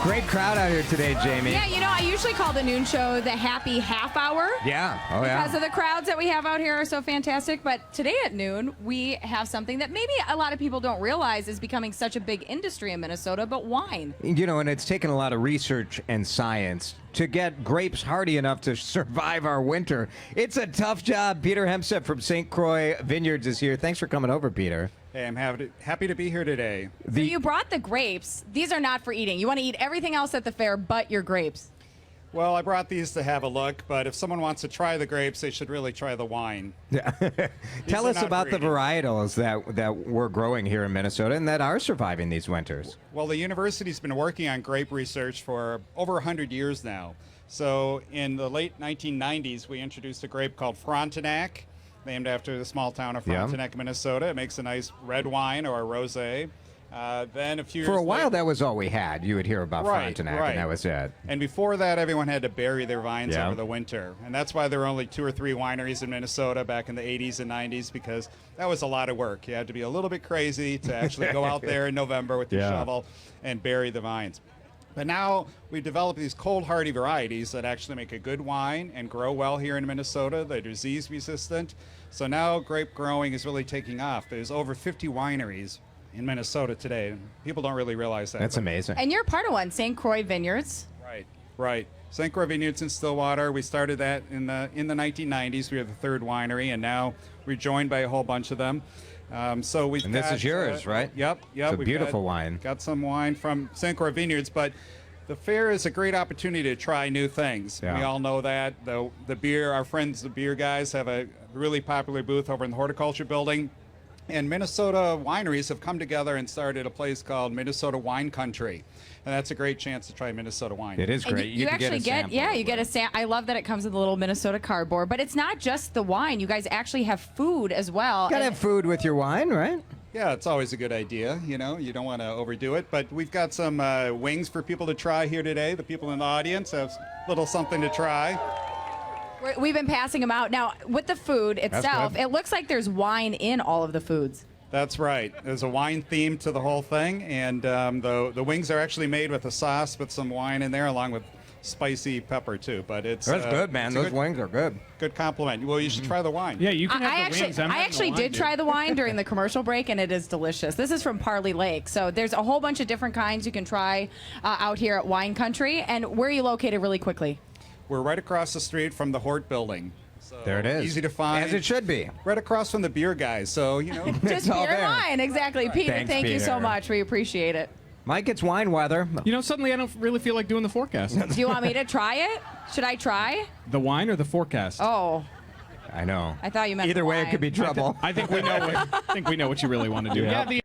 Great crowd out here today, Jamie. Yeah, you know, I usually call the noon show the happy half hour. Yeah. Oh, yeah. Because of the crowds that we have out here are so fantastic. But today at noon, we have something that maybe a lot of people don't realize is becoming such a big industry in Minnesota, but wine. You know, and it's taken a lot of research and science to get grapes hardy enough to survive our winter. It's a tough job. Peter Hemstad from St. Croix Vineyards is here. Thanks for coming over, Peter. Hey, I'm happy to be here today. So you brought the grapes. These are not for eating. You want to eat everything else at the fair but your grapes. Well, I brought these to have a look, but if someone wants to try the grapes, they should really try the wine. Yeah. Tell us about the varietals that we're growing here in Minnesota and that are surviving these winters. Well, the university's been working on grape research for over 100 years now. So in the late 1990s, we introduced a grape called Frontenac, named after the small town of Frontenac, Minnesota. It makes a nice red wine or a rosé. Then a few years For a while, later, that was all we had. You would hear about Frontenac, and that was it. And before that, everyone had to bury their vines over the winter. And that's why there were only 2 or 3 wineries in Minnesota back in the 80s and 90s, because that was a lot of work. You had to be a little bit crazy to actually go out there in November with your shovel and bury the vines. But now we've developed these cold hardy varieties that actually make a good wine and grow well here in Minnesota. They're disease resistant. So now grape growing is really taking off. There's over 50 wineries in Minnesota today. People don't really realize that. That's amazing. And you're part of one, St. Croix Vineyards. Right. St. Croix Vineyards in Stillwater. We started that in the 1990s. We were the 3rd winery, and now we're joined by a whole bunch of them. So we've this is yours, right? Yep. It's a beautiful wine. Got some wine from St. Croix Vineyards, but the fair is a great opportunity to try new things. Yeah. We all know that. The beer, our friends, the beer guys, have a really popular booth over in the horticulture building. And Minnesota wineries have come together and started a place called Minnesota Wine Country. And that's a great chance to try Minnesota wine. It is great. You actually get you get a sample. I love that it comes with a little Minnesota cardboard, but it's not just the wine. You guys actually have food as well. You gotta have food with your wine, right? Yeah, it's always a good idea. You know, you don't want to overdo it. But we've got some wings for people to try here today. The people in the audience have a little something to try. We've been passing them out. Now, with the food itself, it looks like there's wine in all of the foods. That's right. There's a wine theme to the whole thing, and the wings are actually made with a sauce with some wine in there, along with spicy pepper too. But that's good, man. Those wings are good. Good compliment. Well, you should try the wine. Yeah, you can have the wings. I actually did try the wine during the commercial break, and it is delicious. This is from Parley Lake, so there's a whole bunch of different kinds you can try out here at Wine Country. And where are you located, really quickly? We're right across the street from the Hort building. So there it is. Easy to find. As it should be. Right across from the beer guys. So, you know. Just beer and wine, exactly. Peter, Thanks, thank you so Peter. much. We appreciate it. Mike, it's wine weather. You know, suddenly I don't really feel like doing the forecast. Do you want me to try it? Should I try? The wine or the forecast? Oh. I know. I thought you meant Either the way, wine. it could be trouble. I think we know what you really want to do. Yeah. Yeah,